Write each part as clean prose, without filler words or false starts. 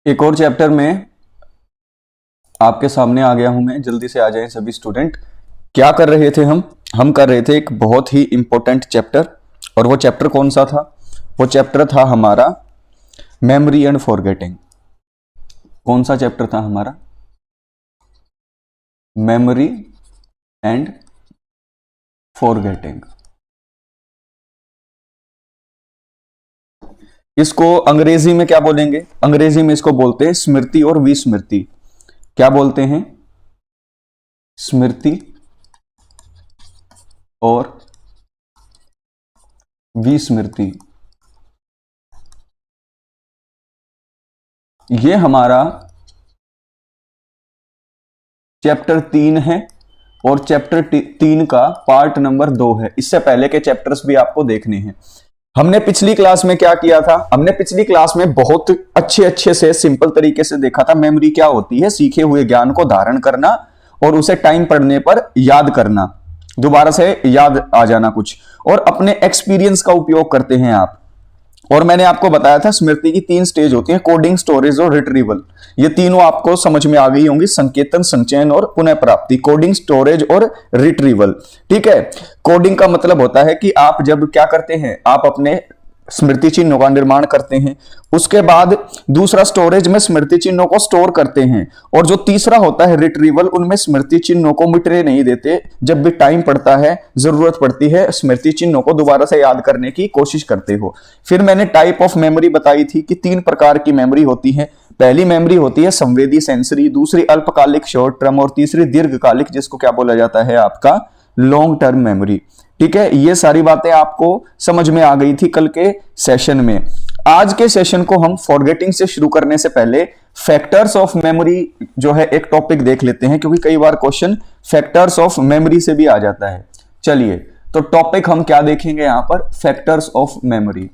एक और चैप्टर में आपके सामने आ गया हूं मैं। जल्दी से आ जाएं सभी स्टूडेंट। क्या कर रहे थे हम कर रहे थे एक बहुत ही इंपॉर्टेंट चैप्टर। और वो चैप्टर कौन सा था? वो चैप्टर था हमारा मेमोरी एंड फॉरगेटिंग। कौन सा चैप्टर था हमारा? Memory and forgetting. इसको अंग्रेजी में क्या बोलेंगे? अंग्रेजी में इसको बोलते हैं स्मृति और विस्मृति। क्या बोलते हैं? स्मृति और विस्मृति। ये हमारा चैप्टर 3 है और चैप्टर 3 का पार्ट नंबर 2 है। इससे पहले के चैप्टर्स भी आपको देखने हैं। हमने पिछली क्लास में क्या किया था? हमने पिछली क्लास में बहुत अच्छे से सिंपल तरीके से देखा था मेमोरी क्या होती है। सीखे हुए ज्ञान को धारण करना और उसे टाइम पढ़ने पर याद करना, दोबारा से याद आ जाना कुछ, और अपने एक्सपीरियंस का उपयोग करते हैं आप। और मैंने आपको बताया था स्मृति की 3 स्टेज होती है, कोडिंग, स्टोरेज और रिट्रीवल। ये तीनों आपको समझ में आ गई होंगी, संकेतन, संचयन और पुनः प्राप्ति। कोडिंग, स्टोरेज और रिट्रीवल। ठीक है। कोडिंग का मतलब होता है कि आप जब क्या करते हैं, आप अपने स्मृति चिन्हों का निर्माण करते हैं। उसके बाद दूसरा स्टोरेज में स्मृति चिन्हों को स्टोर करते हैं। और जो तीसरा होता है रिट्रीवल, उनमें स्मृति चिन्हों को मिटने नहीं देते। जब भी टाइम पड़ता है, जरूरत पड़ती है, स्मृति चिन्हों को दोबारा से याद करने की कोशिश करते हो। फिर मैंने टाइप ऑफ मेमोरी बताई थी कि 3 प्रकार की मेमोरी होती है। पहली मेमोरी होती है संवेदी, सेंसरी, दूसरी अल्पकालिक शॉर्ट टर्म, और तीसरी दीर्घकालिक, जिसको क्या बोला जाता है आपका लॉन्ग टर्म मेमोरी। ठीक है। ये सारी बातें आपको समझ में आ गई थी कल के सेशन में। आज के सेशन को हम फॉरगेटिंग से शुरू करने से पहले फैक्टर्स ऑफ मेमोरी जो है एक टॉपिक देख लेते हैं, क्योंकि कई बार क्वेश्चन फैक्टर्स ऑफ मेमोरी से भी आ जाता है। चलिए, तो टॉपिक हम क्या देखेंगे यहां पर? Factors of memory.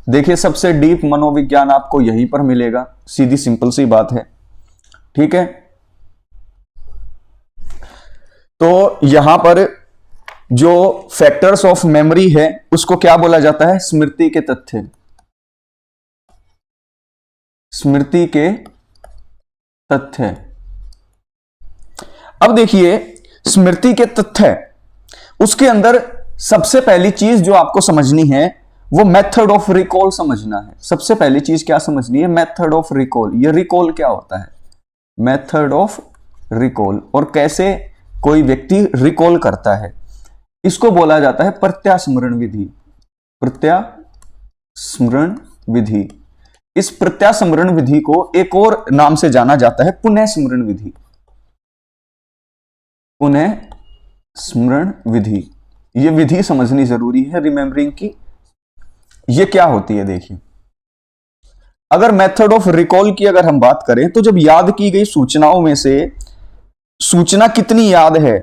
देखिए, सबसे डीप मनोविज्ञान आपको यहीं पर मिलेगा। सीधी सिंपल सी बात है। ठीक है। तो यहां पर जो फैक्टर्स ऑफ मेमोरी है उसको क्या बोला जाता है? स्मृति के तथ्य। स्मृति के तथ्य। अब देखिए, स्मृति के तथ्य, उसके अंदर सबसे पहली चीज जो आपको समझनी है वो मेथड ऑफ रिकॉल समझना है। सबसे पहली चीज क्या समझनी है? Method of recall. ये रिकॉल क्या होता है? Method of recall. और कैसे कोई व्यक्ति रिकॉल करता है, इसको बोला जाता है प्रत्यास्मरण विधि। प्रत्यास्मरण विधि। इस प्रत्यास्मरण विधि को एक और नाम से जाना जाता है पुनः स्मरण विधि। पुनः स्मरण विधि। यह विधि समझनी जरूरी है रिमेंबरिंग की। यह क्या होती है? देखिए, अगर मेथड ऑफ रिकॉल की अगर हम बात करें, तो जब याद की गई सूचनाओं में से सूचना कितनी याद है,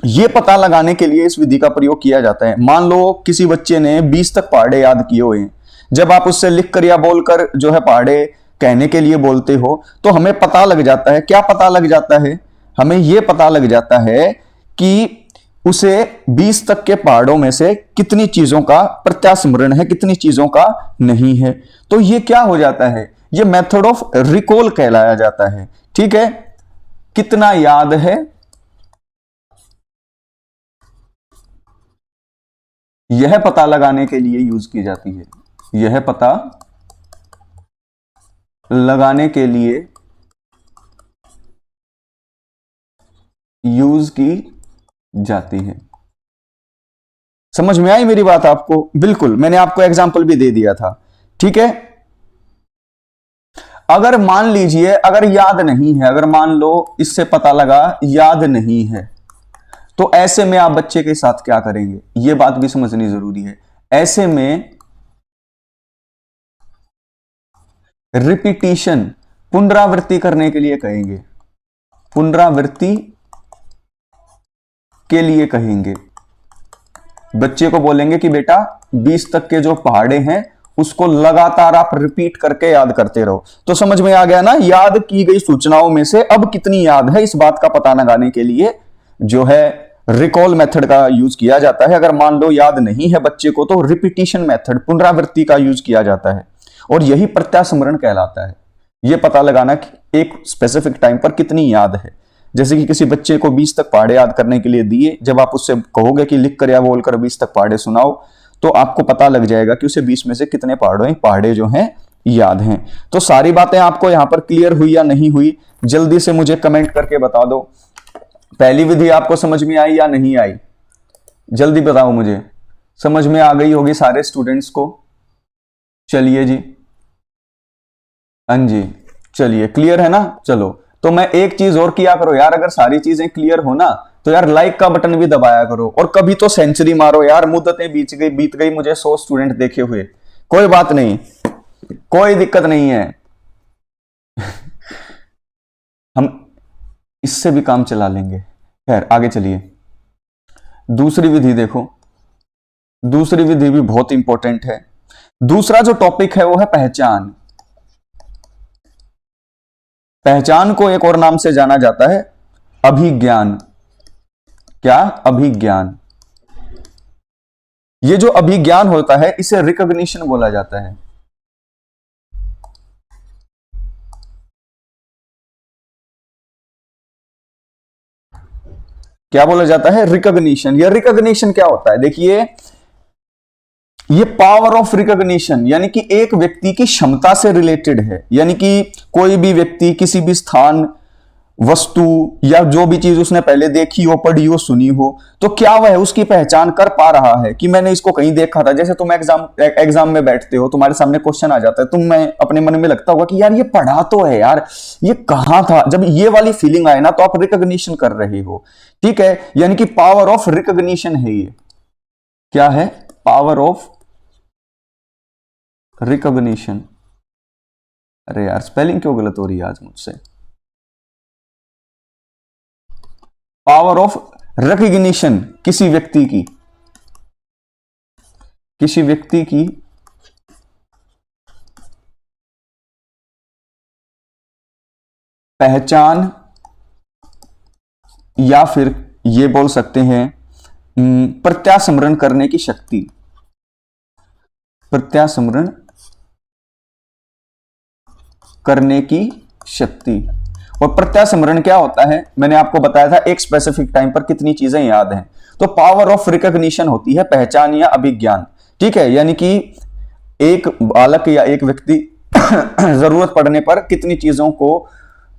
यह पता लगाने के लिए इस विधि का प्रयोग किया जाता है। मान लो किसी बच्चे ने 20 तक पहाड़े याद किए हुए हैं। जब आप उससे लिखकर या बोलकर जो है पहाड़े कहने के लिए बोलते हो, तो हमें पता लग जाता है। क्या पता लग जाता है? हमें यह पता लग जाता है कि उसे 20 तक के पहाड़ों में से कितनी चीजों का प्रत्यास्मरण है, कितनी चीजों का नहीं है। तो यह क्या हो जाता है? यह मेथड ऑफ रिकॉल कहलाया जाता है। ठीक है। कितना याद है, यह पता लगाने के लिए यूज की जाती है। यह पता लगाने के लिए यूज की जाती है। समझ में आई मेरी बात आपको? बिल्कुल, मैंने आपको एग्जांपल भी दे दिया था। ठीक है। अगर मान लीजिए अगर याद नहीं है, अगर मान लो इससे पता लगा याद नहीं है, तो ऐसे में आप बच्चे के साथ क्या करेंगे? यह बात भी समझनी जरूरी है। ऐसे में रिपीटिशन, पुनरावृत्ति करने के लिए कहेंगे। पुनरावृत्ति के लिए कहेंगे। बच्चे को बोलेंगे कि बेटा 20 तक के जो पहाड़े हैं उसको लगातार आप रिपीट करके याद करते रहो। तो समझ में आ गया ना, याद की गई सूचनाओं में से अब कितनी याद है, इस बात का पता लगाने के लिए जो है रिकॉल मेथड का यूज किया जाता है। अगर मान लो याद नहीं है बच्चे को, तो रिपीटिशन मेथड, पुनरावृत्ति का यूज किया जाता है। और यही प्रत्यास्मरण कहलाता है। यह पता लगाना कि एक स्पेसिफिक टाइम पर कितनी याद है। जैसे कि किसी बच्चे को 20 तक पहाड़े याद करने के लिए दिए, जब आप उससे कहोगे कि लिख कर या बोल कर 20 तक पहाड़े सुनाओ, तो आपको पता लग जाएगा कि उसे 20 में से कितने पहाड़े जो हैं याद हैं। तो सारी बातें आपको यहां पर क्लियर हुई या नहीं हुई, जल्दी से मुझे कमेंट करके बता दो। पहली विधि आपको समझ में आई या नहीं आई, जल्दी बताओ मुझे। समझ में आ गई होगी सारे स्टूडेंट्स को। चलिए जी, हाँ जी, चलिए क्लियर है ना। चलो, तो मैं एक चीज और किया करो यार, अगर सारी चीजें क्लियर हो ना तो यार लाइक का बटन भी दबाया करो, और कभी तो सेंचुरी मारो यार। मुद्दतें बीत गई मुझे 100 स्टूडेंट देखे हुए। कोई बात नहीं, कोई दिक्कत नहीं है हम इससे भी काम चला लेंगे। खैर आगे चलिए, दूसरी विधि देखो। दूसरी विधि भी बहुत इंपॉर्टेंट है। दूसरा जो टॉपिक है वो है पहचान। पहचान को एक और नाम से जाना जाता है अभिज्ञान। क्या? अभिज्ञान। ये जो अभिज्ञान होता है इसे रिकॉग्निशन बोला जाता है। क्या बोला जाता है? रिकॉग्निशन। ये रिकॉग्निशन क्या होता है? देखिए, ये पावर ऑफ रिकॉग्निशन यानी कि एक व्यक्ति की क्षमता से रिलेटेड है। यानी कि कोई भी व्यक्ति किसी भी स्थान, वस्तु या जो भी चीज उसने पहले देखी हो, पढ़ी हो, सुनी हो, तो क्या वह उसकी पहचान कर पा रहा है कि मैंने इसको कहीं देखा था। जैसे तुम एग्जाम में बैठते हो, तुम्हारे सामने क्वेश्चन आ जाता है, तुम में अपने मन में लगता होगा कि यार ये पढ़ा तो है यार, ये कहां था। जब ये वाली फीलिंग आए ना तो आप रिकॉग्निशन कर रहे हो। ठीक है, यानी कि पावर ऑफ रिकॉग्निशन है ये। क्या है? Power of recognition. अरे यार स्पेलिंग क्यों गलत हो रही है आज मुझसे। पावर ऑफ रिकॉग्निशन किसी व्यक्ति की, किसी व्यक्ति की पहचान, या फिर ये बोल सकते हैं प्रत्यास्मरण करने की शक्ति। प्रत्यास्मरण करने की शक्ति। और प्रत्यास्मरण क्या होता है? मैंने आपको बताया था एक स्पेसिफिक टाइम पर कितनी चीजें याद हैं। तो पावर ऑफ रिकॉग्निशन होती है पहचान या अभिज्ञान। ठीक है, यानी कि एक बालक या एक व्यक्ति जरूरत पड़ने पर कितनी चीजों को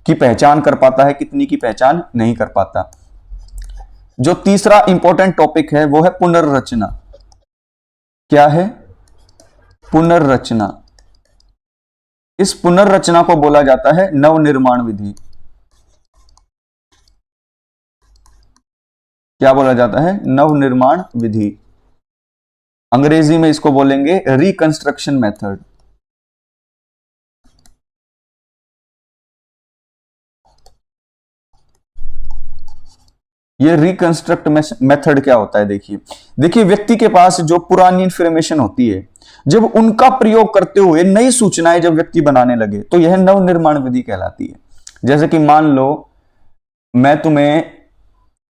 की पहचान कर पाता है, कितनी की पहचान नहीं कर पाता। जो तीसरा इंपॉर्टेंट टॉपिक है वो है पुनर्रचना। क्या है? पुनर्रचना। इस पुनर्रचना को बोला जाता है नवनिर्माण विधि। क्या बोला जाता है? नवनिर्माण विधि। अंग्रेजी में इसको बोलेंगे रिकंस्ट्रक्शन मेथड। ये रिकंस्ट्रक्ट मेथड क्या होता है? देखिए व्यक्ति के पास जो पुरानी इंफॉर्मेशन होती है, जब उनका प्रयोग करते हुए नई सूचनाएं जब व्यक्ति बनाने लगे तो यह नवनिर्माण विधि कहलाती है। जैसे कि मान लो मैं तुम्हें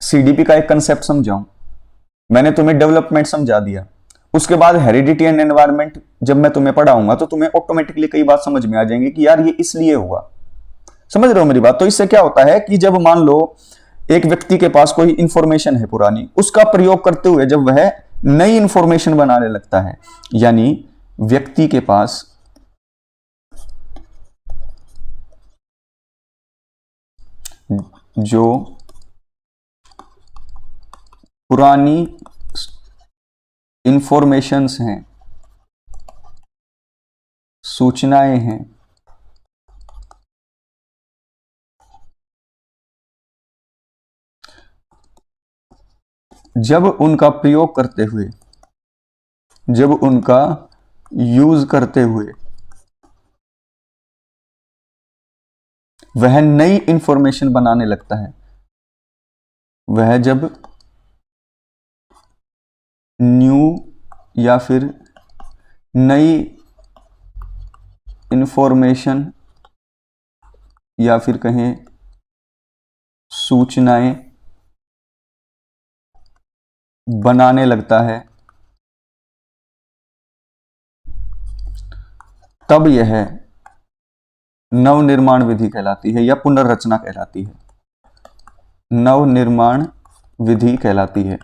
सीडीपी का एक कंसेप्ट समझाऊं, मैंने तुम्हें डेवलपमेंट समझा दिया, उसके बाद हेरिडिटी एंड एनवायरनमेंट जब मैं तुम्हें पढ़ाऊंगा तो तुम्हें ऑटोमेटिकली कई बात समझ में आ जाएंगे कि यार ये इसलिए हुआ। समझ रहे हो मेरी बात? तो इससे क्या होता है कि जब मान लो एक व्यक्ति के पास कोई इंफॉर्मेशन है पुरानी, उसका प्रयोग करते हुए जब वह नई इंफॉर्मेशन बनाने लगता है, यानी व्यक्ति के पास जो पुरानी इंफॉर्मेशंस हैं, सूचनाएं हैं, जब उनका प्रयोग करते हुए, जब उनका यूज करते हुए वह नई इंफॉर्मेशन बनाने लगता है, वह जब न्यू या फिर नई इंफॉर्मेशन या फिर कहें सूचनाएं बनाने लगता है, तब यह नवनिर्माण विधि कहलाती है या पुनर्रचना कहलाती है। नवनिर्माण विधि कहलाती है।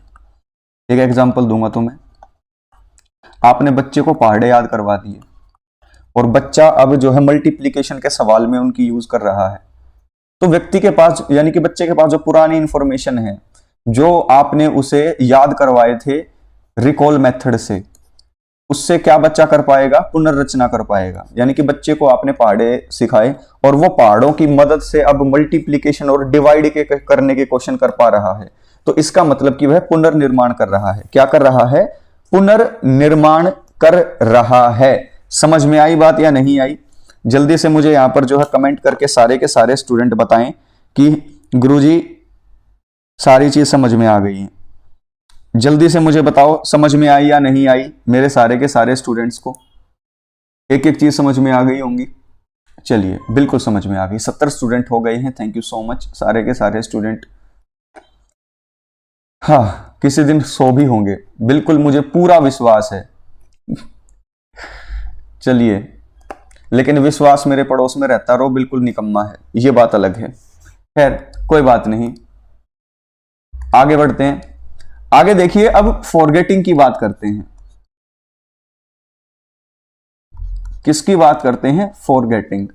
एक एग्जांपल दूंगा तो मैं, आपने बच्चे को पहाड़े याद करवा दिए और बच्चा अब जो है मल्टीप्लिकेशन के सवाल में उनकी यूज कर रहा है, तो व्यक्ति के पास यानी कि बच्चे के पास जो पुरानी इंफॉर्मेशन है, जो आपने उसे याद करवाए थे रिकॉल मेथड से, उससे क्या बच्चा कर पाएगा? पुनर्रचना कर पाएगा। यानी कि बच्चे को आपने पहाड़े सिखाए और वो पहाड़ों की मदद से अब मल्टीप्लिकेशन और डिवाइड के करने के क्वेश्चन कर पा रहा है, तो इसका मतलब कि वह पुनर्निर्माण कर रहा है। क्या कर रहा है? पुनर्निर्माण कर रहा है। समझ में आई बात या नहीं आई? जल्दी से मुझे यहां पर जो है कमेंट करके सारे के सारे स्टूडेंट बताएं कि गुरुजी सारी चीज समझ में आ गई है। जल्दी से मुझे बताओ समझ में आई या नहीं आई। मेरे सारे के सारे स्टूडेंट्स को एक एक चीज समझ में आ गई होंगी। चलिए, बिल्कुल समझ में आ गई। 70 स्टूडेंट हो गए हैं। थैंक यू सो मच सारे के सारे स्टूडेंट। हाँ, किसी दिन 100 भी होंगे, बिल्कुल मुझे पूरा विश्वास है। चलिए, लेकिन विश्वास मेरे पड़ोस में रहता रहो बिल्कुल निकम्मा है, ये बात अलग है। खैर कोई बात नहीं, आगे बढ़ते हैं। आगे देखिए, अब फॉरगेटिंग की बात करते हैं। किसकी बात करते हैं? फॉरगेटिंग।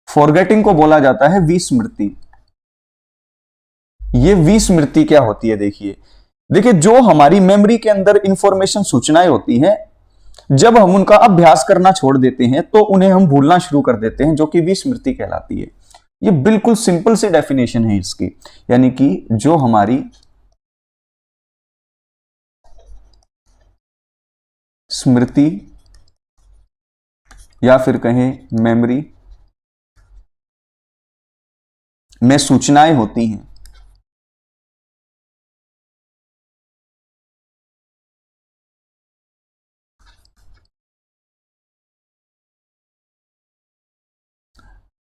फॉरगेटिंग को बोला जाता है विस्मृति। ये विस्मृति क्या होती है? देखिए जो हमारी मेमोरी के अंदर इंफॉर्मेशन, सूचनाएं होती हैं, जब हम उनका अभ्यास करना छोड़ देते हैं तो उन्हें हम भूलना शुरू कर देते हैं, जो कि विस्मृति कहलाती है। ये बिल्कुल सिंपल सी डेफिनेशन है इसकी। यानी कि जो हमारी स्मृति या फिर कहें मेमोरी में सूचनाएं होती हैं,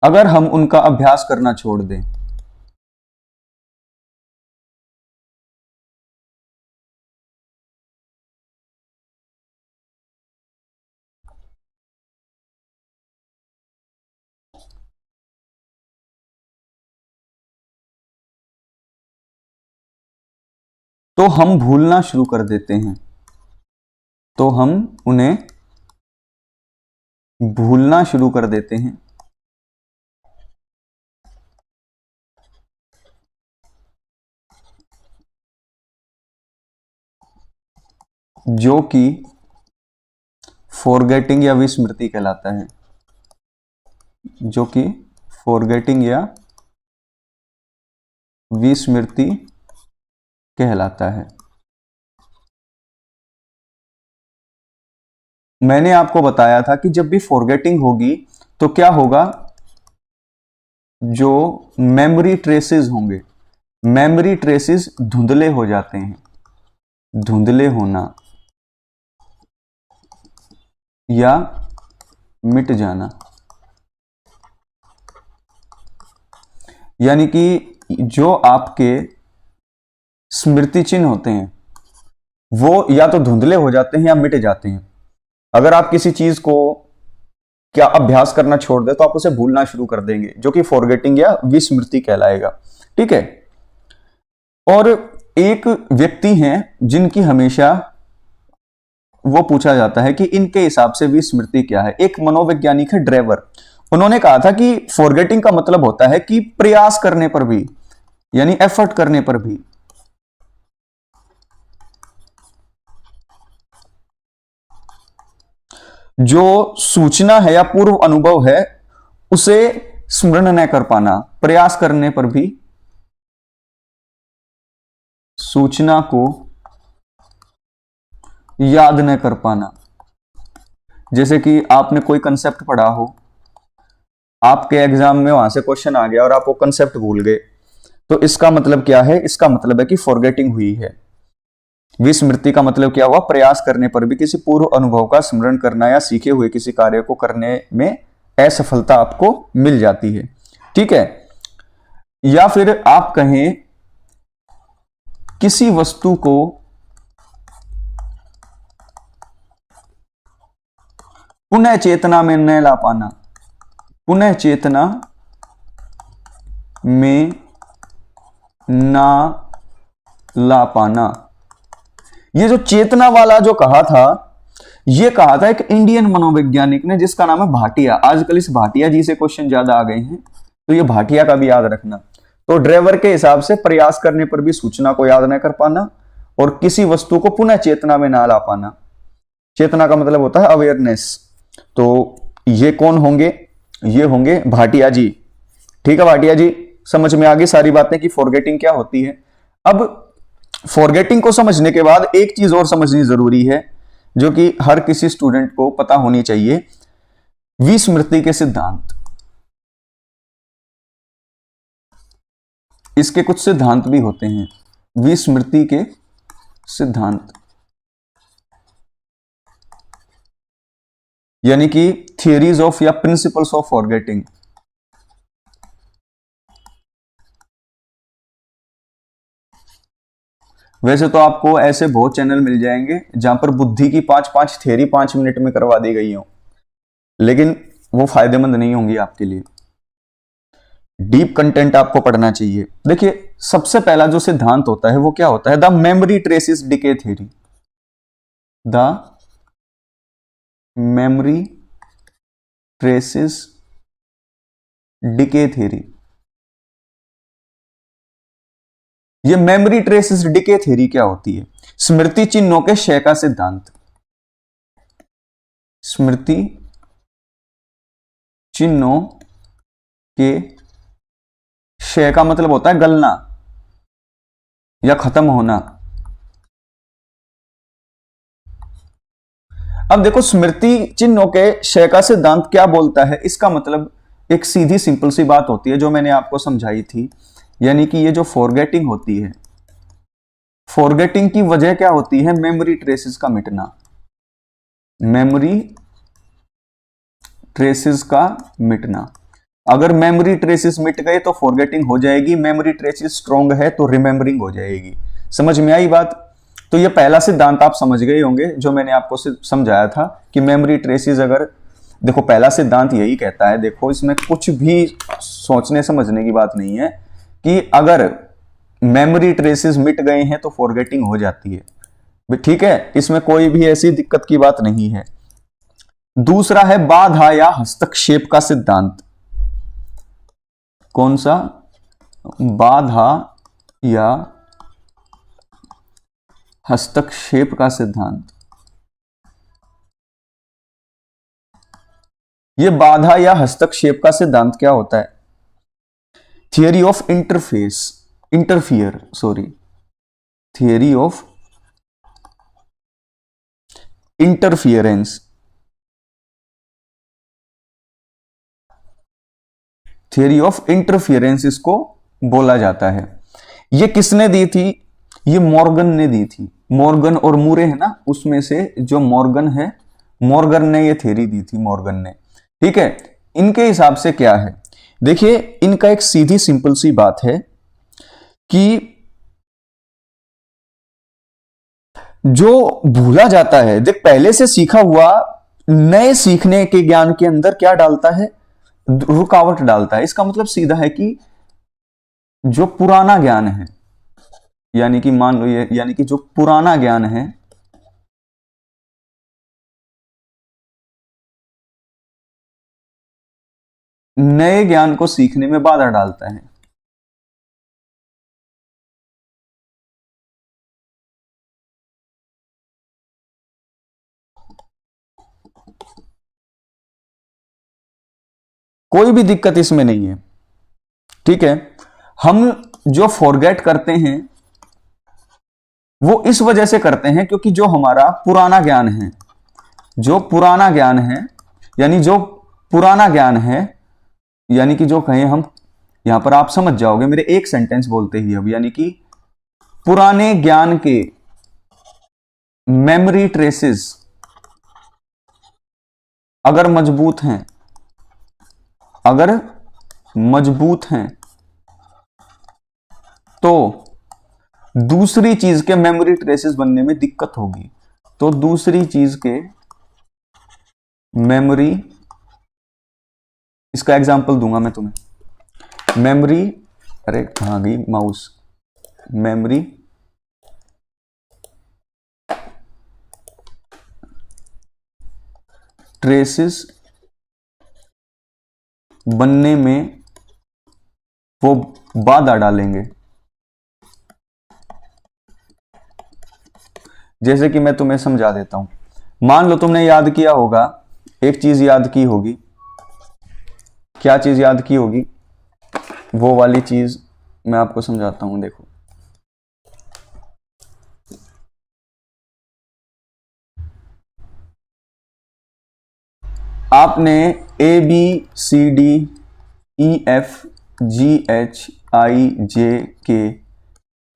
अगर हम उनका अभ्यास करना छोड़ दें तो हम भूलना शुरू कर देते हैं, तो हम उन्हें भूलना शुरू कर देते हैं। जो कि फॉरगेटिंग या विस्मृति कहलाता है। जो कि फॉरगेटिंग या विस्मृति कहलाता है। मैंने आपको बताया था कि जब भी फॉरगेटिंग होगी तो क्या होगा? जो मेमोरी ट्रेसेस होंगे, मेमोरी ट्रेसेस धुंधले हो जाते हैं। धुंधले होना या मिट जाना, यानी कि जो आपके स्मृति चिन्ह होते हैं वो या तो धुंधले हो जाते हैं या मिट जाते हैं। अगर आप किसी चीज को क्या अभ्यास करना छोड़ दे तो आप उसे भूलना शुरू कर देंगे, जो कि फॉरगेटिंग या विस्मृति कहलाएगा। ठीक है। और एक व्यक्ति हैं जिनकी हमेशा वो पूछा जाता है कि इनके हिसाब से विस्मृति क्या है। एक मनोवैज्ञानिक है ड्रेवर। उन्होंने कहा था कि फॉरगेटिंग का मतलब होता है कि प्रयास करने पर भी, यानी एफर्ट करने पर भी जो सूचना है या पूर्व अनुभव है उसे स्मरण न कर पाना। प्रयास करने पर भी सूचना को याद न कर पाना। जैसे कि आपने कोई कंसेप्ट पढ़ा हो, आपके एग्जाम में वहां से क्वेश्चन आ गया और आप वो कंसेप्ट भूल गए, तो इसका मतलब क्या है? इसका मतलब है कि फॉरगेटिंग हुई है। विस्मृति का मतलब क्या हुआ? प्रयास करने पर भी किसी पूर्व अनुभव का स्मरण करना या सीखे हुए किसी कार्य को करने में असफलता आपको मिल जाती है। ठीक है। या फिर आप कहें किसी वस्तु को पुनः चेतना में न ला पाना, पुनः चेतना में ना ला पाना। ये जो चेतना वाला जो कहा था, ये कहा था एक इंडियन मनोवैज्ञानिक ने जिसका नाम है भाटिया। आजकल इस भाटिया जी से क्वेश्चन ज्यादा आ गए हैं, तो ये भाटिया का भी याद रखना। तो ड्राइवर के हिसाब से प्रयास करने पर भी सूचना को याद न कर पाना और किसी वस्तु को पुनः चेतना में ना ला पाना। चेतना का मतलब होता है अवेयरनेस। तो ये कौन होंगे? ये होंगे भाटिया जी। ठीक है भाटिया जी, समझ में आ गई सारी बातें कि फॉरगेटिंग क्या होती है। अब फॉरगेटिंग को समझने के बाद एक चीज और समझनी जरूरी है, जो कि हर किसी स्टूडेंट को पता होनी चाहिए, विस्मृति के सिद्धांत। इसके कुछ सिद्धांत भी होते हैं, विस्मृति के सिद्धांत, यानी कि थियरीज ऑफ या प्रिंसिपल्स ऑफ फॉरगेटिंग। वैसे तो आपको ऐसे बहुत चैनल मिल जाएंगे जहां पर बुद्धि की 5-5 थियरी 5 मिनट में करवा दी गई हो, लेकिन वो फायदेमंद नहीं होंगी आपके लिए। डीप कंटेंट आपको पढ़ना चाहिए। देखिए, सबसे पहला जो सिद्धांत होता है वो क्या होता है? The memory traces decay theory. The memory traces decay theory. ये मेमोरी ट्रेसिस डिके थ्योरी क्या होती है? स्मृति चिन्हों के क्षय का सिद्धांत। स्मृति चिन्हों के क्षय का मतलब होता है गलना या खत्म होना। अब देखो, स्मृति चिन्हों के क्षय का सिद्धांत क्या बोलता है? इसका मतलब एक सीधी सिंपल सी बात होती है जो मैंने आपको समझाई थी, यानी कि ये जो फॉरगेटिंग होती है, फॉरगेटिंग की वजह क्या होती है? मेमोरी ट्रेसेस का मिटना। मेमोरी ट्रेसेस का मिटना। अगर मेमोरी ट्रेसेस मिट गए तो फॉरगेटिंग हो जाएगी, मेमोरी ट्रेसेस स्ट्रॉन्ग है तो रिमेंबरिंग हो जाएगी। समझ में आई बात? तो ये पहला सिद्धांत आप समझ गए होंगे जो मैंने आपको समझाया था कि मेमोरी ट्रेसेस, अगर देखो पहला सिद्धांत यही कहता है, देखो इसमें कुछ भी सोचने समझने की बात नहीं है, कि अगर मेमोरी ट्रेसेस मिट गए हैं तो फॉरगेटिंग हो जाती है। ठीक है, इसमें कोई भी ऐसी दिक्कत की बात नहीं है। दूसरा है बाधा या हस्तक्षेप का सिद्धांत। कौन सा? बाधा या हस्तक्षेप का सिद्धांत। ये बाधा या हस्तक्षेप का सिद्धांत क्या होता है? Theory of theory of interference. Theory of interference इसको बोला जाता है। ये किसने दी थी? ये मॉर्गन ने दी थी। मॉर्गन और मूरे है ना, उसमें से जो मॉर्गन है, मॉर्गन ने ये थ्योरी दी थी, मॉर्गन ने। ठीक है, इनके हिसाब से क्या है? देखिए, इनका एक सीधी सिंपल सी बात है कि जो भूला जाता है, देख पहले से सीखा हुआ नए सीखने के ज्ञान के अंदर क्या डालता है? रुकावट डालता है। इसका मतलब सीधा है कि जो पुराना ज्ञान है, यानी कि मान लो ये, यानी कि जो पुराना ज्ञान है, नए ज्ञान को सीखने में बाधा डालता है। कोई भी दिक्कत इसमें नहीं है। ठीक है, हम जो फॉरगेट करते हैं वो इस वजह से करते हैं क्योंकि जो हमारा पुराना ज्ञान है, जो पुराना ज्ञान है, यानी जो पुराना ज्ञान है, यानी कि जो कहें हम, यहां पर आप समझ जाओगे मेरे एक सेंटेंस बोलते ही अब, यानी कि पुराने ज्ञान के मेमोरी ट्रेसेस अगर मजबूत हैं, अगर मजबूत हैं, तो दूसरी चीज के मेमोरी ट्रेसेस बनने में दिक्कत होगी। तो दूसरी चीज के मेमोरी, इसका एग्जांपल दूंगा मैं तुम्हें। मेमोरी, अरे कहां गई माउस, मेमोरी ट्रेसेस बनने में वो बाधा डालेंगे। जैसे कि मैं तुम्हें समझा देता हूं। मान लो तुमने याद किया होगा, एक चीज याद की होगी। क्या चीज याद की होगी? वो वाली चीज मैं आपको समझाता हूं, देखो। आपने A B C D E F G H I J K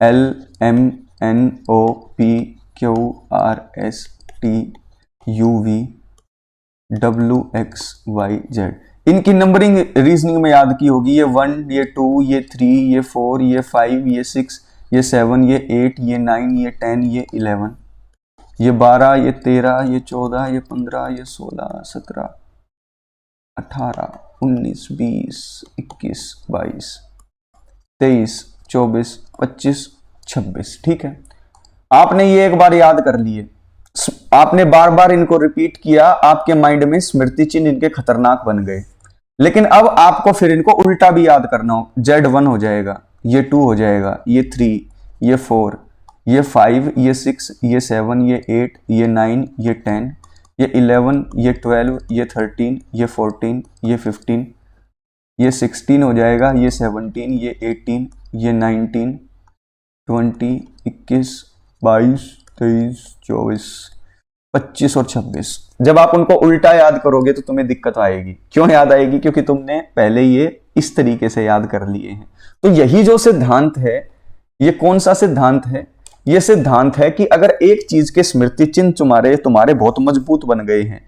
L M N O P Q R S T U V W X Y Z, इनकी नंबरिंग रीजनिंग में याद की होगी। ये 1, ये 2, ये 3, ये 4, ये 5, ये 6, ये 7, ये 8, ये 9, ये 10, ये 11, ये 12, ये 13, ये 14, ये 15, ये 16, 17, 18, 19, 20, 21, 22, 23, 24, 25, 26। ठीक है, आपने ये एक बार याद कर लिए, आपने बार बार इनको रिपीट किया, आपके माइंड में स्मृति चिन्ह इनके खतरनाक बन गए। लेकिन अब आपको फिर इनको उल्टा भी याद करना हो। Z1 हो जाएगा, ये 2 हो जाएगा, ये 3, ये 4, ये 5, ये 6, ये 7, ये 8, ये 9, ये 10, ये 11, ये 12, ये 13, ये 14, ये 15, ये 16 हो जाएगा, ये 17, ये 18, ये 19, 20, 21, 22, 23, 24, 25 और 26। जब आप उनको उल्टा याद करोगे तो तुम्हें दिक्कत आएगी। क्यों याद आएगी? क्योंकि तुमने पहले ये इस तरीके से याद कर लिए हैं। तो यही जो सिद्धांत है, ये कौन सा सिद्धांत है? ये सिद्धांत है कि अगर एक चीज के स्मृति चिन्ह तुम्हारे बहुत मजबूत बन गए हैं,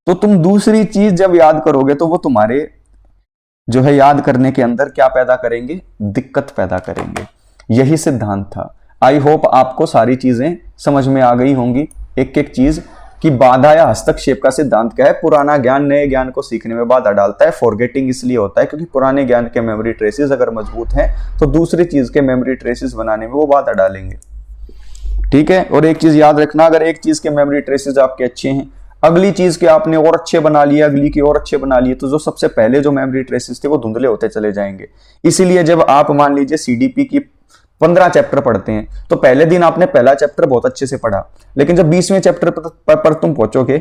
तो तुम दूसरी चीज जब याद करोगे तो वो तुम्हारे जो है याद करने के अंदर क्या पैदा करेंगे? दिक्कत पैदा करेंगे। यही सिद्धांत था। आई होप आपको सारी चीजें समझ में आ गई होंगी, एक एक चीज कि बाधा या हस्तक्षेप का सिद्धांत क्या है। पुराना ज्ञान नए ज्ञान को सीखने में बाधा डालता है। फॉरगेटिंग इसलिए होता है क्योंकि पुराने ज्ञान के मेमोरी ट्रेसेस अगर मजबूत हैं तो दूसरी चीज के मेमोरी ट्रेसेस बनाने में वो बाधा डालेंगे। ठीक है, और एक चीज याद रखना, अगर एक चीज के मेमोरी ट्रेसेस आपके अच्छे हैं, अगली चीज के आपने और अच्छे बना लिए, अगली की और अच्छे बना लिए, तो जो सबसे पहले जो मेमोरी ट्रेसेस थे वो धुंधले होते चले जाएंगे। इसीलिए जब आप मान लीजिए सीडीपी की 15 चैप्टर पढ़ते हैं तो पहले दिन आपने पहला चैप्टर बहुत अच्छे से पढ़ा, लेकिन जब 20वें चैप्टर पर तुम पहुंचोगे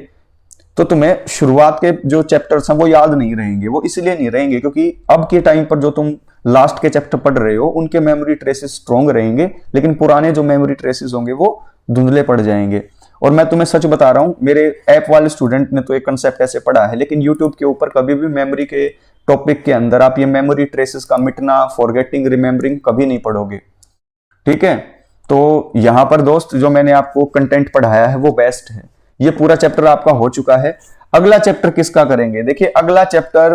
तो तुम्हें शुरुआत के जो चैप्टर्स हैं वो याद नहीं रहेंगे। वो इसलिए नहीं रहेंगे क्योंकि अब के टाइम पर जो तुम लास्ट के चैप्टर पढ़ रहे हो उनके मेमोरी ट्रेसेस स्ट्रॉन्ग रहेंगे, लेकिन पुराने जो मेमोरी ट्रेसेस होंगे वो धुंधले पड़ जाएंगे। और मैं तुम्हें सच बता रहा हूं, मेरे ऐप वाले स्टूडेंट ने तो एक कंसेप्ट ऐसे पढ़ा है, लेकिन यूट्यूब के ऊपर कभी भी मेमोरी के टॉपिक के अंदर आप ये मेमोरी ट्रेसेस का मिटना, फॉरगेटिंग, रिमेंबरिंग कभी नहीं पढ़ोगे। ठीक है, तो यहां पर दोस्त जो मैंने आपको कंटेंट पढ़ाया है वो बेस्ट है। ये पूरा चैप्टर आपका हो चुका है। अगला चैप्टर किसका करेंगे? देखिए अगला चैप्टर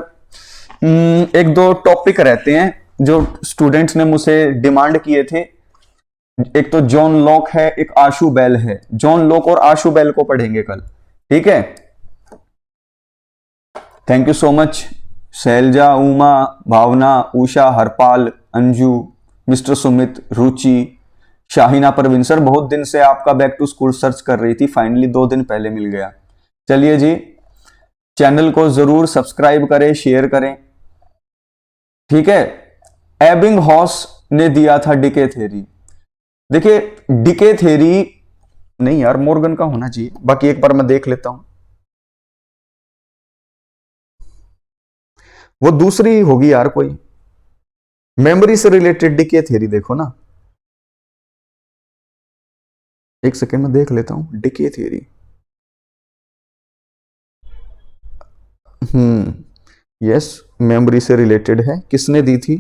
एक दो टॉपिक रहते हैं जो स्टूडेंट्स ने मुझसे डिमांड किए थे। एक तो जॉन लॉक है, एक आशु बेल है। जॉन लॉक और आशु बेल को पढ़ेंगे कल। ठीक है, thank you so much. Shailaja, Uma, Bhavana, Usha, Harpal, Anju, mister Sumit, Ruchi, Shahina, Parveen. Sir बहुत दिन से आपका बैक टू स्कूल सर्च कर रही थी, फाइनली 2 दिन पहले मिल गया। चलिए जी, चैनल को जरूर सब्सक्राइब करें, शेयर करें। ठीक है, एबिंगहॉस ने दिया था डिके थ्योरी। देखिए डिके थ्योरी नहीं यार, मॉर्गन का होना चाहिए, बाकी एक बार मैं देख लेता हूं। वो दूसरी होगी यार, कोई मेमोरी से रिलेटेड डिके थ्योरी देखो ना। एक सेकेंड में देख लेता हूं डिके थ्योरी। यस, मेमोरी से रिलेटेड है। किसने दी थी?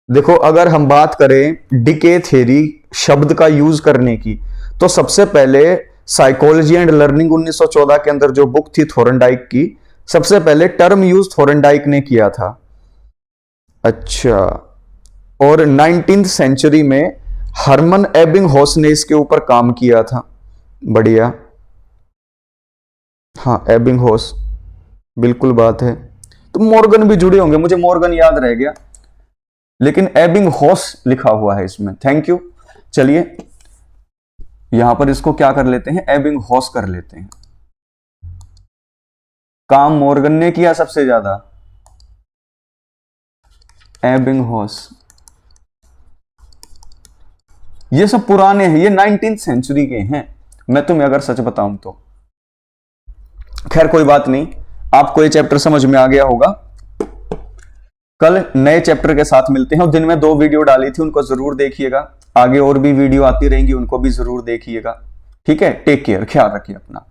देखो अगर हम बात करें डिके थ्योरी शब्द का यूज करने की, तो सबसे पहले साइकोलॉजी एंड लर्निंग 1914 के अंदर जो बुक थी थोरनडाइक की, सबसे पहले टर्म यूज थोरनडाइक ने किया था। अच्छा, और 19th सेंचुरी में हरमन एबिंगहॉस ने इसके ऊपर काम किया था। बढ़िया, हाँ एबिंगहॉस, बिल्कुल बात है। तो मॉर्गन भी जुड़े होंगे, मुझे मॉर्गन याद रह गया, लेकिन एबिंगहॉस लिखा हुआ है इसमें। Thank you. चलिए यहां पर इसको क्या कर लेते हैं, एबिंगहॉस कर लेते हैं। काम मॉर्गन ने किया सबसे ज्यादा, एबिंगहॉस। ये सब पुराने हैं, ये 19th सेंचुरी के हैं, मैं तुम्हें अगर सच बताऊं तो। खैर कोई बात नहीं, आपको ये चैप्टर समझ में आ गया होगा। कल नए चैप्टर के साथ मिलते हैं, और दिन में 2 वीडियो डाली थी, उनको जरूर देखिएगा। आगे और भी वीडियो आती रहेंगी, उनको भी जरूर देखिएगा। ठीक है, टेक केयर, ख्याल रखिए अपना।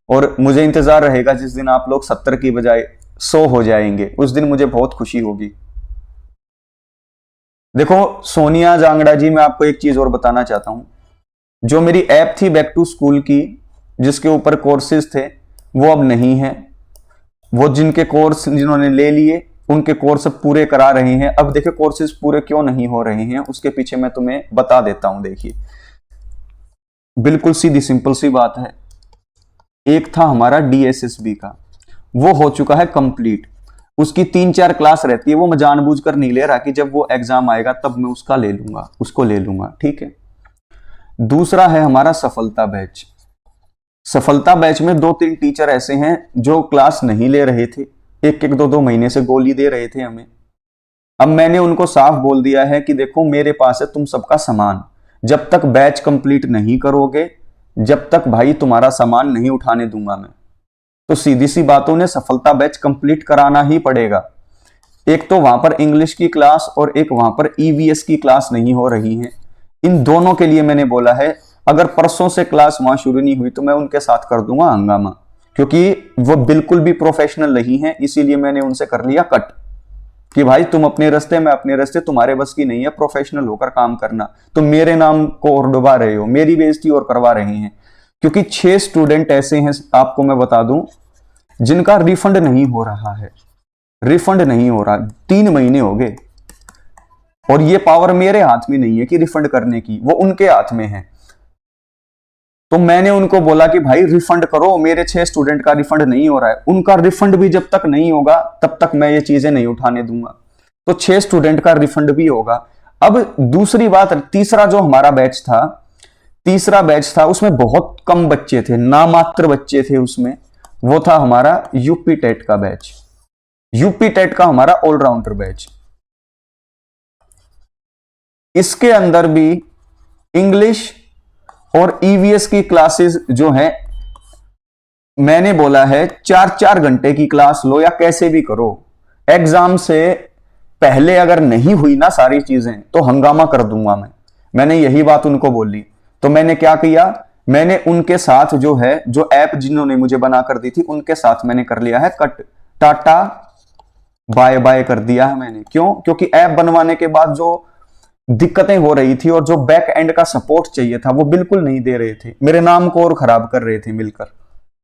और मुझे इंतजार रहेगा जिस दिन आप लोग 70 की बजाय 100 हो जाएंगे, उस दिन मुझे बहुत खुशी होगी। देखो सोनिया जांगड़ा जी, मैं आपको एक चीज और बताना चाहता हूं। जो मेरी ऐप थी बैक टू स्कूल की, जिसके ऊपर कोर्सेज थे, वो अब नहीं है। वो जिनके कोर्स जिन्होंने ले लिए, उनके कोर्स पूरे करा रहे हैं। अब देखिए कोर्सेज पूरे क्यों नहीं हो रहे हैं, उसके पीछे मैं तुम्हें बता देता हूं। देखिए बिल्कुल सीधी सिंपल सी बात है। एक था हमारा डीएसएसबी का, वो हो चुका है कंप्लीट। उसकी 3-4 क्लास रहती है, वो मैं जानबूझकर नहीं ले रहा कि जब वो एग्जाम आएगा तब मैं उसका ले लूंगा, उसको ले लूंगा। ठीक है। दूसरा है हमारा सफलता बैच। सफलता बैच में 2-3 टीचर ऐसे हैं जो क्लास नहीं ले रहे थे, 1-1, 2-2 महीने से गोली दे रहे थे हमें। अब मैंने उनको साफ बोल दिया है कि देखो मेरे पास है तुम सबका सामान, जब तक बैच कंप्लीट नहीं करोगे, जब तक भाई तुम्हारा सामान नहीं उठाने दूंगा मैं। तो सीधी सी बातों ने सफलता बैच कंप्लीट कराना ही पड़ेगा। एक तो वहां पर इंग्लिश की क्लास और एक वहां पर ईवीएस की क्लास नहीं हो रही है। इन दोनों के लिए मैंने बोला है, अगर परसों से क्लास वहां शुरू नहीं हुई तो मैं उनके साथ कर दूंगा हंगामा, क्योंकि वो बिल्कुल भी प्रोफेशनल नहीं है। इसीलिए मैंने उनसे कर लिया कट कि भाई तुम अपने रास्ते, मैं अपने रास्ते, तुम्हारे बस की नहीं है प्रोफेशनल होकर काम करना। तुम मेरे नाम को और डुबा रहे हो, मेरी बेइज्जती और करवा रहे हैं। क्योंकि 6 स्टूडेंट ऐसे हैं, आपको मैं बता दूं, जिनका रिफंड नहीं हो रहा है। रिफंड नहीं हो रहा, 3 महीने हो गए, और ये पावर मेरे हाथ में नहीं है कि रिफंड करने की, वो उनके हाथ में है। तो मैंने उनको बोला कि भाई रिफंड करो, मेरे 6 स्टूडेंट का रिफंड नहीं हो रहा है। उनका रिफंड भी जब तक नहीं होगा तब तक मैं ये चीजें नहीं उठाने दूंगा। तो 6 स्टूडेंट का रिफंड भी होगा। अब दूसरी बात, तीसरा जो हमारा बैच था, तीसरा बैच था, उसमें बहुत कम बच्चे थे, नामात्र बच्चे थे उसमें। वो था हमारा यूपी टेट का बैच, यूपी टेट का हमारा ऑलराउंडर बैच। इसके अंदर भी इंग्लिश और ईवीएस की क्लासेस जो है, मैंने बोला है 4-4 घंटे की क्लास लो या कैसे भी करो। एग्जाम से पहले अगर नहीं हुई ना सारी चीजें तो हंगामा कर दूंगा मैंने यही बात उनको बोली। तो मैंने क्या किया, मैंने उनके साथ जो है, जो ऐप जिन्होंने मुझे बना कर दी थी, उनके साथ मैंने कर लिया है कट, टाटा बाय बाय कर दिया है मैंने। क्यों? क्योंकि ऐप बनवाने के बाद जो दिक्कतें हो रही थी और जो बैक एंड का सपोर्ट चाहिए था वो बिल्कुल नहीं दे रहे थे, मेरे नाम को और खराब कर रहे थे मिलकर।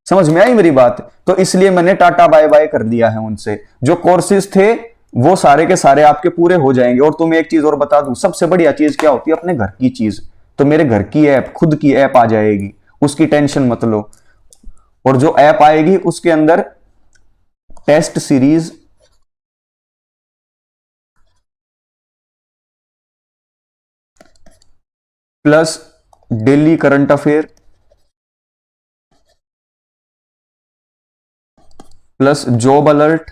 समझ में आई मेरी बात? तो इसलिए मैंने टाटा बाय बाय कर दिया है उनसे। जो कोर्सेज थे वो सारे के सारे आपके पूरे हो जाएंगे। और तुम्हें एक चीज और बता दूं, सबसे बढ़िया चीज क्या होती है? अपने घर की चीज। तो मेरे घर की ऐप, खुद की ऐप आ जाएगी, उसकी टेंशन मत लो। और जो ऐप आएगी उसके अंदर test series, plus daily current affair, plus job alert,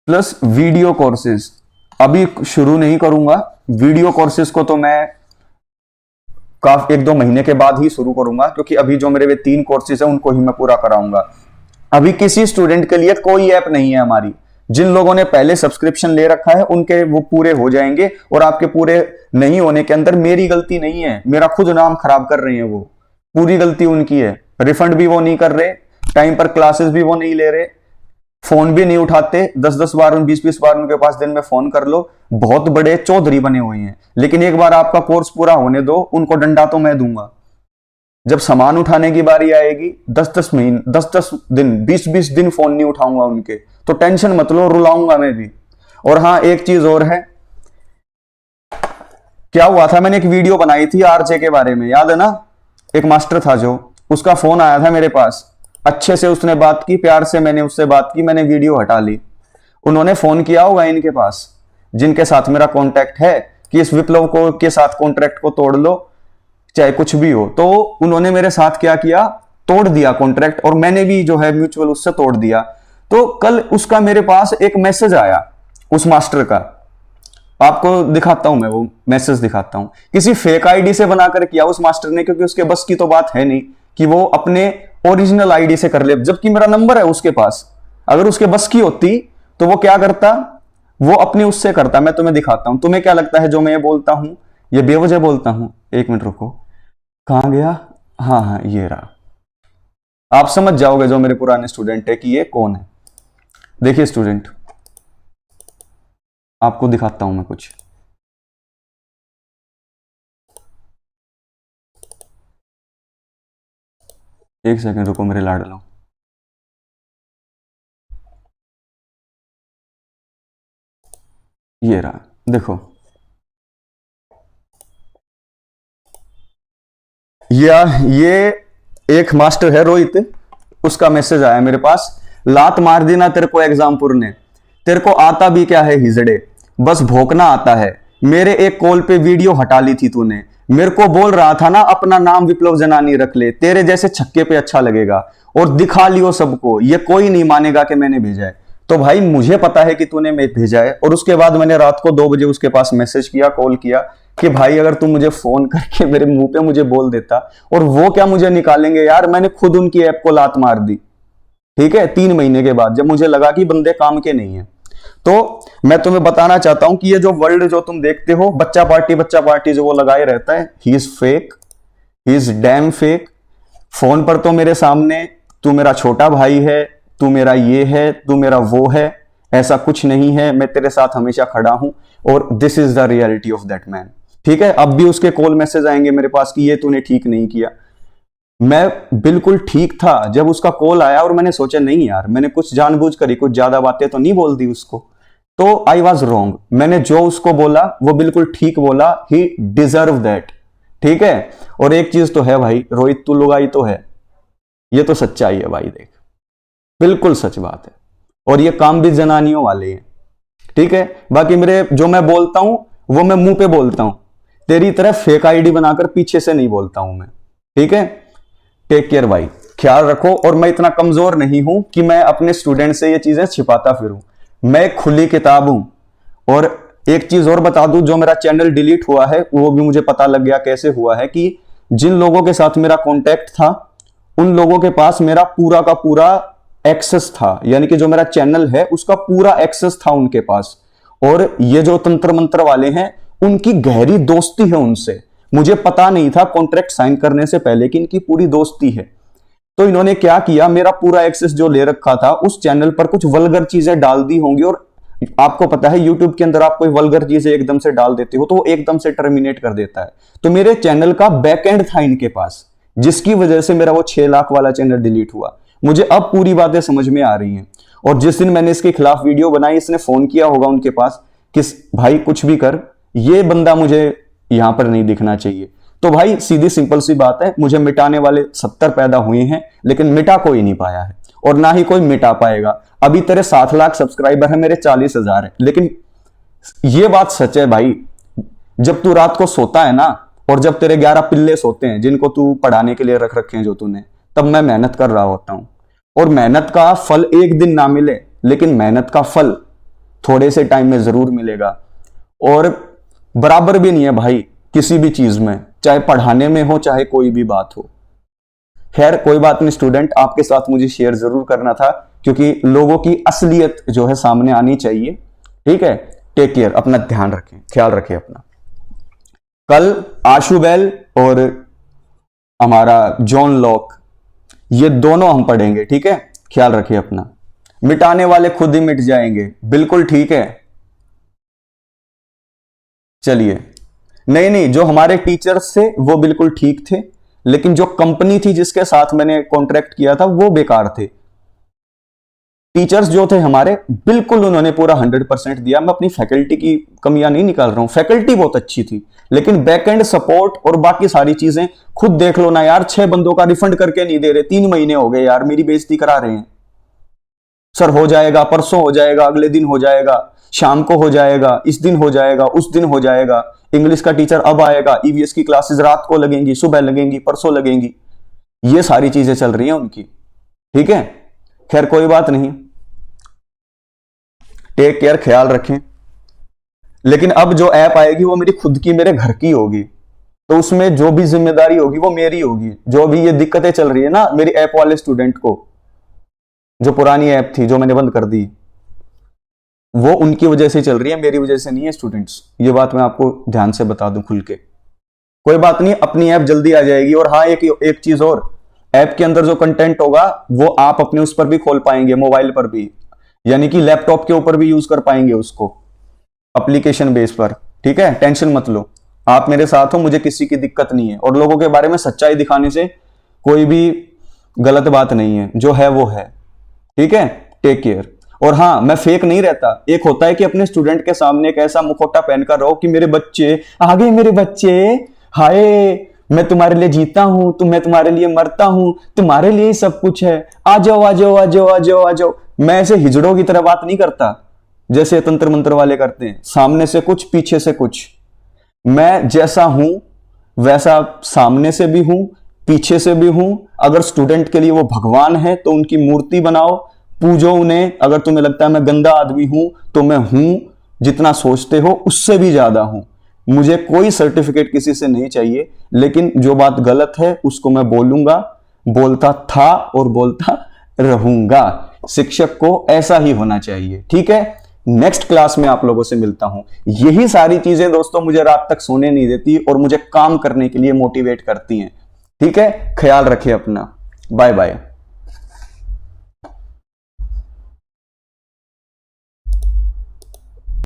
plus video courses. अभी शुरू नहीं करूंगा वीडियो कोर्सेज को, तो मैं काफी 1-2 महीने के बाद ही शुरू करूंगा, क्योंकि अभी जो मेरे 3 कोर्सेज है उनको ही मैं पूरा कराऊंगा। अभी किसी स्टूडेंट के लिए कोई ऐप नहीं है हमारी। जिन लोगों ने पहले सब्सक्रिप्शन ले रखा है उनके वो पूरे हो जाएंगे, और आपके पूरे नहीं होने के अंदर मेरी गलती नहीं है, मेरा खुद नाम खराब कर रहे हैं वो, पूरी गलती उनकी है। रिफंड भी वो नहीं कर रहे, टाइम पर क्लासेस भी वो नहीं ले रहे, फोन भी नहीं उठाते। 10-10 बार, 20-20 बार उनके पास दिन में फोन कर लो। बहुत बड़े चौधरी बने हुए हैं, लेकिन एक बार आपका कोर्स पूरा होने दो, उनको डंडा तो मैं दूंगा। जब सामान उठाने की बारी आएगी, 10-10 महीने, 10-10 दिन, 20-20 दिन फोन नहीं उठाऊंगा उनके। तो टेंशन मत लो, रुलाऊंगा मैं भी। और हाँ, एक चीज और है, क्या हुआ था, मैंने एक वीडियो बनाई थी आरजे के बारे में, याद है ना? एक मास्टर था जो, उसका फोन आया था मेरे पास, अच्छे से उसने बात की, प्यार से मैंने उससे बात की, मैंने वीडियो हटा ली। उन्होंने फोन किया होगा इनके पास जिनके साथ मेरा कॉन्टैक्ट है कि इस विप्लव को के साथ कॉन्ट्रैक्ट को तोड़ लो, चाहे कुछ भी हो। तो उन्होंने मेरे साथ क्या किया, तोड़ दिया कॉन्ट्रैक्ट, और मैंने भी जो है म्यूचुअल उससे तोड़ दिया। तो कल उसका मेरे पास एक मैसेज आया उस मास्टर का, आपको दिखाता हूं, मैं वो मैसेज दिखाता हूं। किसी फेक आईडी से बनाकर किया उस मास्टर ने, क्योंकि उसके बस की तो बात है नहीं कि वो अपने ओरिजिनल आईडी से कर ले, जबकि मेरा नंबर है उसके पास। अगर उसके बस की होती तो वो क्या करता, वो अपने उससे करता। मैं तुम्हें दिखाता हूं। तुम्हें क्या लगता है जो मैं ये बोलता हूं ये बेवजह बोलता हूं? एक मिनट रुको, कहां गया? हाँ हाँ, ये रहा। आप समझ जाओगे जो मेरे पुराने स्टूडेंट है कि ये कौन है। देखिए स्टूडेंट, आपको दिखाता हूं मैं कुछ। एक सेकंड रुको मेरे लाडलो। ये रहा, देखो। ये एक मास्टर है रोहित, उसका मैसेज आया मेरे पास। लात मार दी ना तेरे को एग्जामपुर ने, तेरे को आता भी क्या है हिजड़े, बस भोंकना आता है। मेरे एक कॉल पे वीडियो हटा ली थी तूने, मेरे को बोल रहा था ना अपना नाम विप्लव जनानी रख ले, तेरे जैसे छक्के पे अच्छा लगेगा, और दिखा लियो सबको, ये कोई नहीं मानेगा कि मैंने भेजा है। तो भाई मुझे पता है कि तूने मैं भेजा है, और उसके बाद मैंने रात को 2 बजे उसके पास मैसेज किया, कॉल किया कि भाई अगर तू मुझे फोन करके मेरे मुंह पे मुझे बोल देता, और वो क्या मुझे निकालेंगे यार, मैंने खुद उनकी ऐप को लात मार दी, ठीक है, 3 महीने के बाद, जब मुझे लगा कि बंदे काम के नहीं है। तो मैं तुम्हें बताना चाहता हूं कि ये जो वर्ल्ड जो तुम देखते हो, बच्चा पार्टी जो वो लगाए रहता है, he is fake, he is damn fake. Phone पर तो मेरे सामने तू मेरा छोटा भाई है, तू मेरा ये है, तू मेरा वो है, ऐसा कुछ नहीं है। मैं तेरे साथ हमेशा खड़ा हूं, और this is the reality of that man, ठीक है। अब भी उसके कॉल मैसेज आएंगे मेरे पास कि ये तूने ठीक नहीं किया। मैं बिल्कुल ठीक था जब उसका कॉल आया, और मैंने सोचा नहीं यार, मैंने कुछ जानबूझ कर ही कुछ ज्यादा बातें तो नहीं बोल दी उसको, तो आई वॉज रॉन्ग। मैंने जो उसको बोला वो बिल्कुल ठीक बोला, ही डिजर्व दैट, ठीक है। और एक चीज तो है भाई रोहित, तू लुगाई तो है, ये तो सच्चाई है भाई, देख बिल्कुल सच बात है, और ये काम भी जनानियों वाले हैं, ठीक है। बाकी मेरे जो मैं बोलता हूं वो मैं मुंह पे बोलता हूं, तेरी तरह फेक आईडी बनाकर पीछे से नहीं बोलता हूं मैं, ठीक है। टेक केयर भाई, ख्याल रखो। और मैं इतना कमजोर नहीं हूं कि मैं अपने स्टूडेंट से ये चीजें छिपाता फिरूं, मैं खुली किताब हूं। और एक चीज और बता दूं, जो मेरा चैनल डिलीट हुआ है वो भी मुझे पता लग गया कैसे हुआ है, कि जिन लोगों के साथ मेरा कॉन्टैक्ट था उन लोगों के पास मेरा पूरा का पूरा एक्सेस था, यानी कि जो मेरा चैनल है उसका पूरा एक्सेस था उनके पास। और ये जो तंत्र मंत्र वाले हैं उनकी गहरी दोस्ती है उनसे, मुझे पता नहीं था कॉन्ट्रैक्ट साइन करने से पहले कि इनकी पूरी दोस्ती है। तो इन्होंने क्या किया, मेरा पूरा एक्सेस जो ले रखा था उस चैनल पर कुछ वल्गर चीजें डाल दी होंगी, और आपको पता है यूट्यूब के अंदर आप कोई वल्गर चीजें एकदम से डाल देते हो तो वो एकदम से टर्मिनेट कर देता है। तो मेरे चैनल का बैकएंड था इनके पास, जिसकी वजह से मेरा वो 6 लाख वाला चैनल डिलीट हुआ। मुझे अब पूरी बातें समझ में आ रही हैं। और जिस दिन मैंने इसके खिलाफ वीडियो बनाई, इसने फोन किया होगा उनके पास कि भाई कुछ भी कर, ये बंदा मुझे यहां पर नहीं दिखना चाहिए। तो भाई सीधी सिंपल सी बात है, मुझे मिटाने वाले 70 पैदा हुए हैं, लेकिन मिटा कोई नहीं पाया है, और ना ही कोई मिटा पाएगा। अभी तेरे 7 लाख सब्सक्राइबर है, मेरे 40,000 है, लेकिन ये बात सच है भाई, जब तू रात को सोता है ना, और जब तेरे 11 पिल्ले सोते हैं जिनको तू पढ़ाने के लिए रख रखे हैं जो तूने, तब मैं मेहनत कर रहा होता हूं। और मेहनत का फल एक दिन ना मिले, लेकिन मेहनत का फल थोड़े से टाइम में जरूर मिलेगा। और बराबर भी नहीं है भाई किसी भी चीज में, चाहे पढ़ाने में हो चाहे कोई भी बात हो। खैर कोई बात नहीं स्टूडेंट, आपके साथ मुझे शेयर जरूर करना था, क्योंकि लोगों की असलियत जो है सामने आनी चाहिए, ठीक है। टेक केयर, अपना ध्यान रखें, ख्याल रखें अपना। कल आशु बेल और हमारा जॉन लॉक, ये दोनों हम पढ़ेंगे, ठीक है। ख्याल रखिए अपना। मिटाने वाले खुद ही मिट जाएंगे, बिल्कुल ठीक है। चलिए, नहीं, जो हमारे टीचर्स थे वो बिल्कुल ठीक थे, लेकिन जो कंपनी थी जिसके साथ मैंने कॉन्ट्रैक्ट किया था वो बेकार थे। टीचर्स जो थे हमारे, बिल्कुल उन्होंने पूरा 100% दिया। मैं अपनी फैकल्टी की कमियां नहीं निकाल रहा हूं, फैकल्टी बहुत अच्छी थी, लेकिन बैक एंड सपोर्ट और बाकी सारी चीजें खुद देख लो ना यार। 6 बंदों का रिफंड करके नहीं दे रहे, 3 महीने हो गए यार, मेरी बेइज्जती करा रहे हैं। सर हो जाएगा, परसों हो जाएगा, अगले दिन हो जाएगा, शाम को हो जाएगा, इस दिन हो जाएगा, उस दिन हो जाएगा। इंग्लिश का टीचर अब आएगा, ईवीएस की क्लासेस रात को लगेंगी, सुबह लगेंगी, परसों लगेंगी। ये सारी चीजें चल रही हैं उनकी, ठीक है। खैर कोई बात नहीं, टेक केयर, ख्याल रखें। लेकिन अब जो ऐप आएगी वो मेरी खुद की, मेरे घर की होगी, तो उसमें जो भी जिम्मेदारी होगी वो मेरी होगी। जो भी ये दिक्कतें चल रही है ना मेरी ऐप वाले स्टूडेंट को, जो पुरानी ऐप थी जो मैंने बंद कर दी, वो उनकी वजह से चल रही है, मेरी वजह से नहीं है स्टूडेंट्स। ये बात मैं आपको ध्यान से बता दूं खुल के। कोई बात नहीं, अपनी ऐप जल्दी आ जाएगी। और हाँ, एक चीज और, ऐप के अंदर जो कंटेंट होगा वो आप अपने उस पर भी खोल पाएंगे, मोबाइल पर भी, यानी कि लैपटॉप के ऊपर भी यूज कर पाएंगे उसको, एप्लीकेशन बेस पर, ठीक है। टेंशन मत लो, आप मेरे साथ हो, मुझे किसी की दिक्कत नहीं है। और लोगों के बारे में सच्चाई दिखाने से कोई भी गलत बात नहीं है, जो है वो है, ठीक है। Take care. और हाँ, मैं फेक नहीं रहता। एक होता है कि अपने स्टूडेंट के सामने एक ऐसा मुखौटा पहनकर रहो कि मेरे बच्चे आगे, मेरे बच्चे, हाय मैं तुम्हारे लिए जीता हूं, मैं तुम्हारे लिए मरता हूं, तुम्हारे लिए ही सब कुछ है, आ जाओ आ जाओ आ जाओ आ जाओ आ जाओ। मैं ऐसे हिजड़ों की तरह बात नहीं करता जैसे तंत्र मंत्र वाले करते हैं, सामने से कुछ पीछे से कुछ। मैं जैसा हूं वैसा सामने से भी हूं, पीछे से भी हूं। अगर स्टूडेंट के लिए वो भगवान है तो उनकी मूर्ति बनाओ, पूजो उन्हें। अगर तुम्हें लगता है मैं गंदा आदमी हूं तो मैं हूं, जितना सोचते हो उससे भी ज्यादा हूं। मुझे कोई सर्टिफिकेट किसी से नहीं चाहिए, लेकिन जो बात गलत है उसको मैं बोलूंगा, बोलता था और बोलता रहूंगा। शिक्षक को ऐसा ही होना चाहिए, ठीक है। नेक्स्ट क्लास में आप लोगों से मिलता हूं। यही सारी चीजें दोस्तों मुझे रात तक सोने नहीं देती और मुझे काम करने के लिए मोटिवेट करती हैं, ठीक है। ख्याल रखिए अपना, बाय बाय।